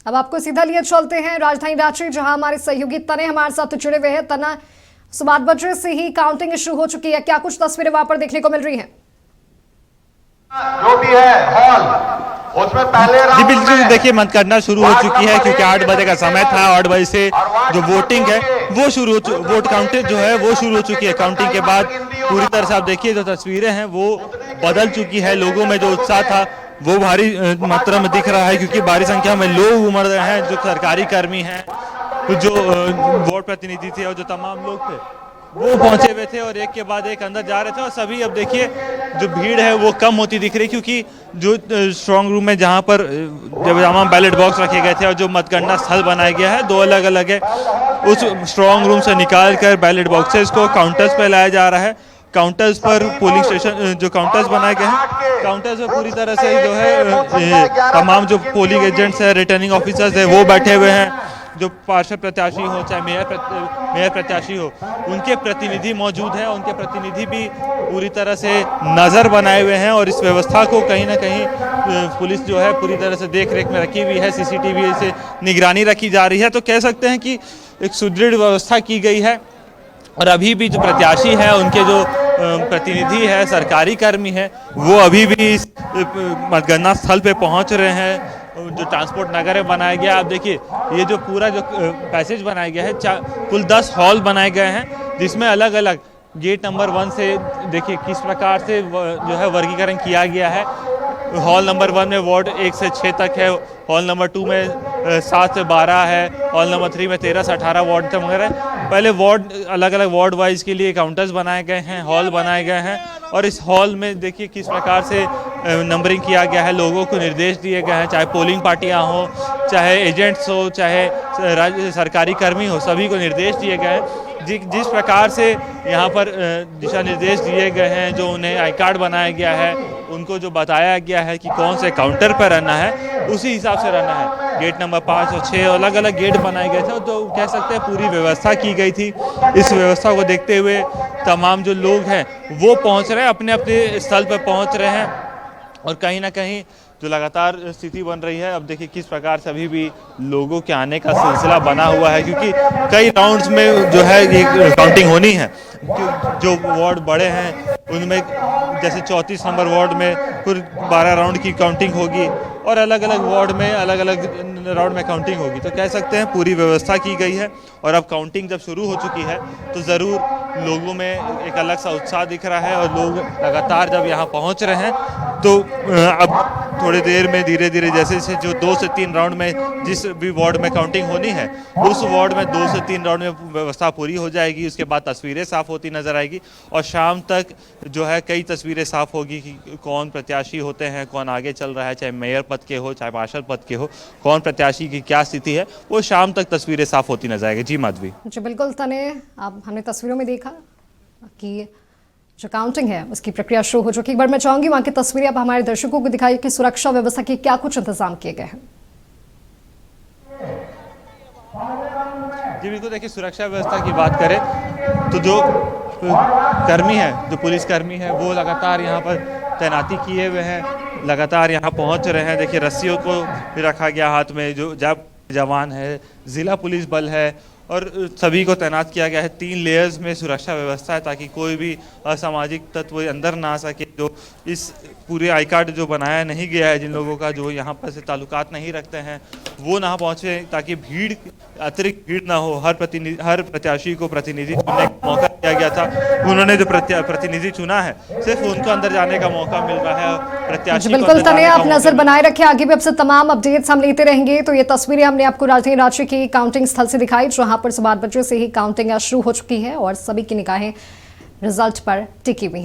अब आपको सीधा लिए चलते हैं राजधानी रांची, जहां हमारे सहयोगी तने हमारे साथ जुड़े हुए हैं। तना, सुबह 8 बजे से ही काउंटिंग शुरू हो चुकी है, क्या कुछ तस्वीरें वहां पर देखने को मिल रही हैं? जो भी है हॉल उसमें पहले जी बिल्कुल, देखिए मतगणना शुरू हो चुकी है क्योंकि 8 बजे का समय था। 8 बजे से जो वोटिंग है वो शुरू हो, वोट काउंटिंग जो है वो शुरू हो चुकी है। काउंटिंग के बाद पूरी तरह से आप देखिए जो तस्वीरें हैं वो बदल चुकी है। लोगों में जो उत्साह था वो भारी मात्रा में दिख रहा है क्योंकि भारी संख्या में लोग उमड़ रहे हैं। जो सरकारी कर्मी हैं, जो वोट प्रतिनिधि थे और जो तमाम लोग थे वो पहुंचे हुए थे और एक के बाद एक अंदर जा रहे थे। और सभी अब देखिए जो भीड़ है वो कम होती दिख रही, क्योंकि जो स्ट्रांग रूम में जहां पर जब तमाम बैलेट बॉक्स रखे गए थे और जो मतगणना स्थल बनाया गया है, दो अलग अलग है, उस स्ट्रांग रूम से निकाल कर बैलेट बॉक्सेस को काउंटर्स पर लाया जा रहा है। काउंटर्स पर पोलिंग स्टेशन जो काउंटर्स बनाए गए हैं, काउंटर्स पर पूरी तरह से जो है तमाम जो पोलिंग एजेंट्स है, रिटर्निंग ऑफिसर्स है वो बैठे हुए हैं। जो पार्षद प्रत्याशी हो चाहे मेयर प्रत्याशी हो, उनके प्रतिनिधि मौजूद हैं। उनके प्रतिनिधि भी पूरी तरह से नज़र बनाए हुए हैं और इस व्यवस्था को कहीं ना कहीं पुलिस जो है पूरी तरह से देख रेख में रखी हुई है। सीसीटीवी से निगरानी रखी जा रही है। तो कह सकते हैं कि एक सुदृढ़ व्यवस्था की गई है। और अभी भी जो प्रत्याशी हैं, उनके जो प्रतिनिधि है, सरकारी कर्मी है, वो अभी भी इस मतगणना स्थल पे पहुंच रहे हैं। जो ट्रांसपोर्ट नगर में बनाया गया, आप देखिए ये जो पूरा जो पैसेज बनाया गया है, कुल 10 हॉल बनाए गए हैं, जिसमें अलग अलग गेट नंबर 1 से देखिए किस प्रकार से जो है वर्गीकरण किया गया है। हॉल नंबर 1 में वार्ड 1 से 6 तक है, हॉल नंबर 2 में 7 से 12 है, हॉल नंबर 3 में 13 से 18 वार्ड तक वगैरह। पहले वार्ड अलग अलग वार्ड वाइज के लिए काउंटर्स बनाए गए हैं, हॉल बनाए गए हैं। और इस हॉल में देखिए किस प्रकार से नंबरिंग किया गया है, लोगों को निर्देश दिए गए हैं, चाहे पोलिंग पार्टियां हो, चाहे एजेंट्स हो, चाहे सरकारी कर्मी हो, सभी को निर्देश दिए गए हैं। जिस प्रकार से यहाँ पर दिशा निर्देश दिए गए हैं, जो उन्हें आई कार्ड बनाया गया है, उनको जो बताया गया है कि कौन से काउंटर पर रहना है, उसी हिसाब से रहना है। गेट नंबर 5 और 6 अलग अलग गेट बनाए गए थे, तो कह सकते हैं पूरी व्यवस्था की गई थी। इस व्यवस्था को देखते हुए तमाम जो लोग हैं वो पहुँच रहे हैं, अपने अपने स्थल पर पहुँच रहे हैं। और कहीं ना कहीं जो लगातार स्थिति बन रही है, अब देखिए किस प्रकार से अभी भी लोगों के आने का सिलसिला बना हुआ है, क्योंकि कई राउंड्स में जो है ये काउंटिंग होनी है। जो वार्ड बड़े हैं उनमें जैसे 34 नंबर वार्ड में कुल 12 राउंड की काउंटिंग होगी और अलग अलग वार्ड में अलग अलग राउंड में काउंटिंग होगी। तो कह सकते हैं पूरी व्यवस्था की गई है। और अब काउंटिंग जब शुरू हो चुकी है तो ज़रूर लोगों में एक अलग सा उत्साह दिख रहा है। और लोग लगातार जब यहाँ पहुँच रहे हैं तो अब थोड़ी देर में धीरे धीरे जैसे जो 2 से 3 राउंड में जिस भी वार्ड में काउंटिंग होनी है, उस वार्ड में 2 से 3 राउंड में व्यवस्था पूरी हो जाएगी। उसके बाद तस्वीरें साफ होती नजर आएगी और शाम तक जो है कई तस्वीरें साफ होगी कि कौन प्रत्याशी होते हैं, कौन आगे चल रहा है, चाहे मेयर पद के हो चाहे पार्षद पद के हो, कौन प्रत्याशी की क्या स्थिति है, वो शाम तक तस्वीरें साफ होती नजर आएगी। जी माधवी। जी बिल्कुल तने, अब हमने तस्वीरों में देखा कि जो काउंटिंग है उसकी प्रक्रिया शुरू हो चुकी है। एक बार मैं चाहूंगी वहां की तस्वीरें अब हमारे दर्शकों को दिखाइए कि सुरक्षा व्यवस्था के क्या कुछ इंतजाम किए गए हैं। जी बिल्कुल, देखिए सुरक्षा व्यवस्था की बात करें तो जो कर्मी है, जो पुलिस कर्मी है, वो लगातार यहाँ पर तैनाती किए हुए हैं, लगातार यहाँ पहुँच रहे हैं। देखिए रस्सियों को रखा गया हाथ में, जो जवान है, जिला पुलिस बल है और सभी को तैनात किया गया है। 3 लेयर्स में सुरक्षा व्यवस्था है ताकि कोई भी असामाजिक तत्व अंदर ना आ सके। जो इस पूरे आई कार्ड जो बनाया नहीं गया है, जिन लोगों का जो यहाँ पर से ताल्लुकात नहीं रखते हैं, वो ना पहुँचे ताकि भीड़ अतिरिक्त भीड़ ना हो। हर प्रत्याशी को प्रतिनिधि चुनने का मौका दिया गया था। उन्होंने जो प्रतिनिधि चुना है, सिर्फ उनको अंदर जाने का मौका मिल रहा है। प्रत्याशी बिल्कुल तने, आप नजर बनाए रखें, आगे भी आपसे तमाम अपडेट्स हम लेते रहेंगे। तो ये तस्वीरें हमने आपको राजधानी रांची की काउंटिंग स्थल से दिखाई, जहां पर सुबह 8 बजे से ही काउंटिंग शुरू हो चुकी है और सभी की निगाहें रिजल्ट पर टिकी हुई है।